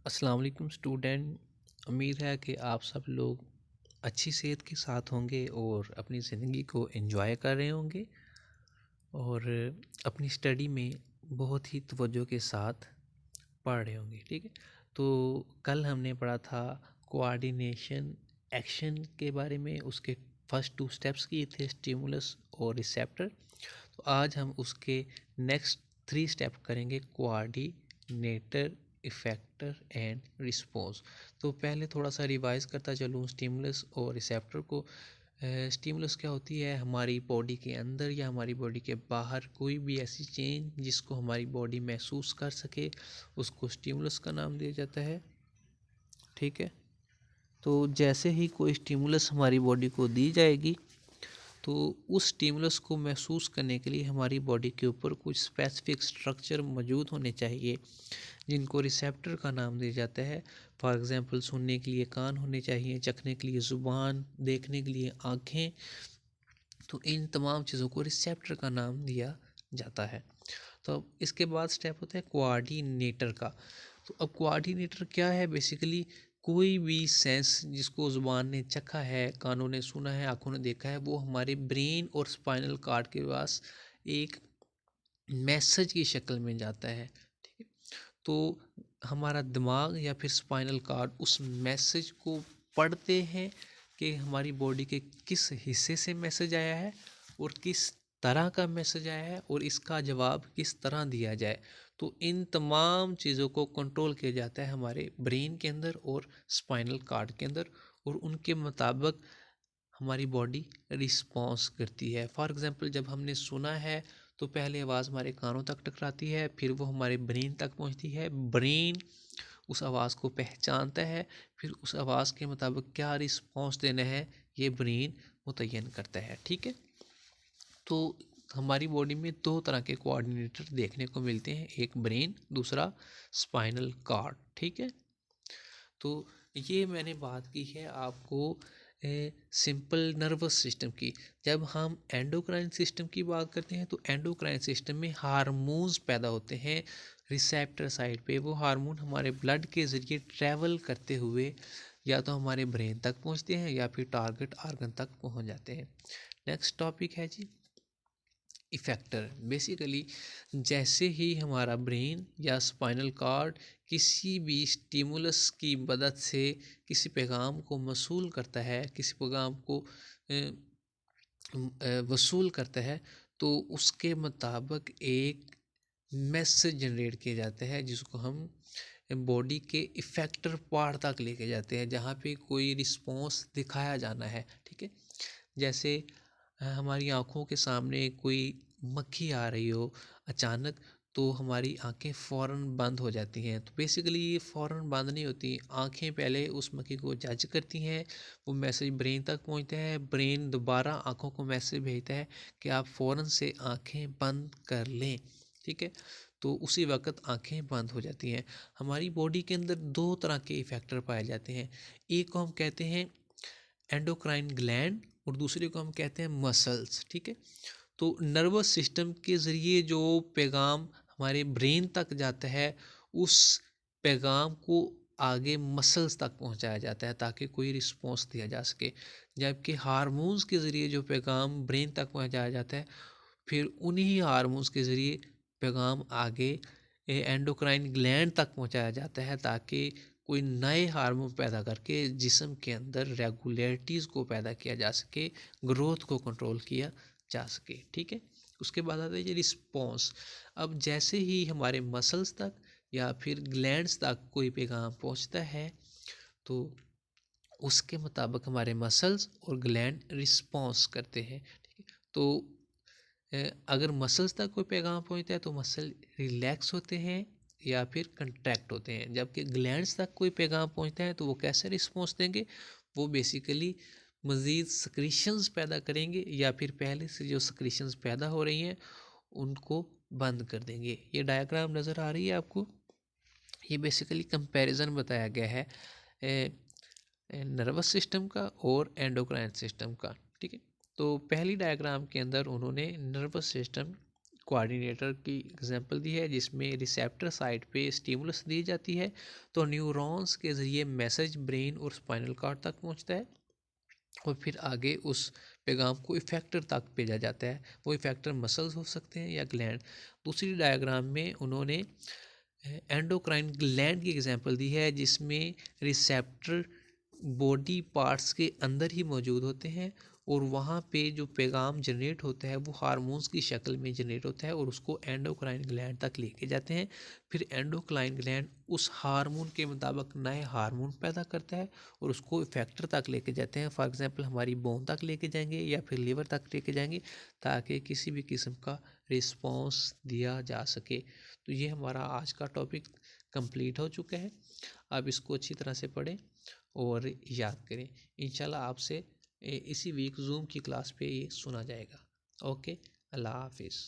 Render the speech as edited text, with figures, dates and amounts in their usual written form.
अस्सलाम वालेकुम स्टूडेंट। उम्मीद है कि आप सब लोग अच्छी सेहत के साथ होंगे और अपनी ज़िंदगी को एंजॉय कर रहे होंगे और अपनी स्टडी में बहुत ही तवज्जो के साथ पढ़ रहे होंगे। ठीक है, तो कल हमने पढ़ा था कोऑर्डिनेशन एक्शन के बारे में। उसके फर्स्ट 2 स्टेप्स किए थे, स्टिमुलस और रिसेप्टर। तो आज हम उसके नेक्स्ट 3 स्टेप करेंगे, कोऑर्डिनेटर, इफेक्टर एंड रिस्पॉन्स। तो पहले थोड़ा सा रिवाइज करता चलूँ स्टिमुलस और रिसेप्टर को। स्टिमुलस क्या होती है? हमारी बॉडी के अंदर या हमारी बॉडी के बाहर कोई भी ऐसी चेंज जिसको हमारी बॉडी महसूस कर सके, उसको स्टिमुलस का नाम दिया जाता है। ठीक है, तो जैसे ही कोई स्टिमुलस हमारी बॉडी को दी जाएगी, तो उस स्टिमुलस को महसूस करने के लिए हमारी बॉडी के ऊपर कुछ स्पेसिफिक स्ट्रक्चर मौजूद होने चाहिए, जिनको रिसेप्टर का नाम दिया जाता है। फॉर एग्जांपल, सुनने के लिए कान होने चाहिए, चखने के लिए ज़ुबान, देखने के लिए आँखें। तो इन तमाम चीज़ों को रिसेप्टर का नाम दिया जाता है। तो अब इसके बाद स्टेप होता है कोऑर्डिनेटर का। तो अब कोऑर्डिनेटर क्या है? बेसिकली कोई भी सेंस जिसको ज़ुबान ने चखा है, कानों ने सुना है, आँखों ने देखा है, वो हमारे ब्रेन और स्पाइनल कार्ड के पास एक मैसेज की शक्ल में जाता है। ठीक है, तो हमारा दिमाग या फिर स्पाइनल कार्ड उस मैसेज को पढ़ते हैं कि हमारी बॉडी के किस हिस्से से मैसेज आया है और किस तरह का मैसेज आया है और इसका जवाब किस तरह दिया जाए। तो इन तमाम चीज़ों को कंट्रोल किया जाता है हमारे ब्रेन के अंदर और स्पाइनल कार्ड के अंदर, और उनके मुताबिक हमारी बॉडी रिस्पॉन्स करती है। फॉर एग्ज़ाम्पल, जब हमने सुना है तो पहले आवाज़ हमारे कानों तक टकराती है, फिर वो हमारे ब्रेन तक पहुंचती है। ब्रेन उस आवाज़ को पहचानता है, फिर उस आवाज़ के मुताबिक क्या रिस्पॉन्स देना है ये ब्रेन मुतय्यन करता है। ठीक है, तो हमारी बॉडी में 2 तरह के कोऑर्डिनेटर देखने को मिलते हैं, एक ब्रेन, दूसरा स्पाइनल कार्ड। ठीक है, तो ये मैंने बात की है आपको सिंपल नर्वस सिस्टम की। जब हम एंडोक्राइन सिस्टम की बात करते हैं, तो एंडोक्राइन सिस्टम में हार्मोन्स पैदा होते हैं रिसेप्टर साइड पे। वो हार्मोन हमारे ब्लड के ज़रिए ट्रैवल करते हुए या तो हमारे ब्रेन तक पहुंचते हैं या फिर टारगेट आर्गन तक पहुंच जाते हैं। नेक्स्ट टॉपिक है जी इफेक्टर। बेसिकली जैसे ही हमारा ब्रेन या स्पाइनल कार्ड किसी भी स्टिमुलस की मदद से किसी पैगाम को मसूल करता है, किसी पैगाम को वसूल करता है, तो उसके मुताबिक एक मैसेज जनरेट किया जाता है जिसको हम बॉडी के इफेक्टर पार्ट तक लेके जाते हैं, जहाँ पे कोई रिस्पॉन्स दिखाया जाना है। ठीक है, जैसे हमारी आँखों के सामने कोई मक्खी आ रही हो अचानक, तो हमारी आँखें फ़ौरन बंद हो जाती हैं। तो बेसिकली ये फ़ौरन बंद नहीं होती, आँखें पहले उस मक्खी को जज करती हैं, वो मैसेज ब्रेन तक पहुंचता है, ब्रेन दोबारा आँखों को मैसेज भेजता है कि आप फ़ौरन से आँखें बंद कर लें। ठीक है, तो उसी वक्त आँखें बंद हो जाती हैं। हमारी बॉडी के अंदर 2 तरह के इफेक्टर पाए जाते हैं, एक को हम कहते हैं एंडोक्राइन ग्लैंड और दूसरे को हम कहते हैं मसल्स। ठीक है, तो नर्वस सिस्टम के ज़रिए जो पैगाम हमारे ब्रेन तक जाता है, उस पैगाम को आगे मसल्स तक पहुंचाया जाता है ताकि कोई रिस्पॉन्स दिया जा सके। जबकि हार्मोन्स के ज़रिए जो पैगाम ब्रेन तक पहुंचाया जाता है, फिर उन्हीं हार्मोन्स के ज़रिए पैगाम आगे एंडोक्राइन ग्लैंड तक पहुंचाया जाता है ताकि कोई नए हार्मोन पैदा करके जिस्म के अंदर रेगुलेटरीज़ को पैदा किया जा सके, ग्रोथ को कंट्रोल किया जा सके। ठीक है, उसके बाद आता है ये रिस्पॉन्स। अब जैसे ही हमारे मसल्स तक या फिर ग्लैंड्स तक कोई पैगाम पहुंचता है, तो उसके मुताबिक हमारे मसल्स और ग्लैंड रिस्पॉन्स करते हैं। ठीक है, तो अगर मसल्स तक कोई पैगाम पहुंचता है तो मसल रिलैक्स होते हैं या फिर कंट्रैक्ट होते हैं, जबकि ग्लैंड्स तक कोई पैगाम पहुंचता है तो वो कैसे रिस्पॉन्स देंगे? वो बेसिकली मज़ीद सक्रीशंस पैदा करेंगे या फिर पहले से जो सक्रीशंस पैदा हो रही हैं उनको बंद कर देंगे। ये डायग्राम नज़र आ रही है आपको? ये बेसिकली कंपैरिजन बताया गया है नर्वस सिस्टम का और एंडोक्राइन सिस्टम का। ठीक है, तो पहली डायग्राम के अंदर उन्होंने नर्वस सिस्टम कोऑर्डिनेटर की एग्जांपल दी है, जिसमें रिसेप्टर साइट पे स्टिमुलस दी जाती है तो न्यूरॉन्स के ज़रिए मैसेज ब्रेन और स्पाइनल कॉर्ड तक पहुंचता है और फिर आगे उस पैगाम को इफेक्टर तक भेजा जाता है। वो इफेक्टर मसल्स हो सकते हैं या ग्लैंड। दूसरी डायग्राम में उन्होंने एंडोक्राइन ग्लैंड की एग्जांपल दी है, जिसमें रिसेप्टर बॉडी पार्ट्स के अंदर ही मौजूद होते हैं और वहाँ पे जो पैगाम जनरेट होता है वो हार्मोन्स की शक्ल में जनरेट होता है और उसको एंडोक्राइन ग्लैंड तक लेके जाते हैं। फिर एंडोक्राइन ग्लैंड उस हार्मोन के मुताबिक नए हार्मोन पैदा करता है और उसको इफेक्टर तक लेके जाते हैं। फॉर एग्जांपल हमारी बोन तक लेके जाएंगे या फिर लीवर तक लेके जाएंगे, ताकि किसी भी किस्म का रिस्पॉन्स दिया जा सके। तो ये हमारा आज का टॉपिक कंप्लीट हो चुका है। आप इसको अच्छी तरह से पढ़ें और याद करें। इंशाल्लाह आपसे इसी वीक जूम की क्लास पे ये सुना जाएगा। ओके, अल्लाह हाफिज़।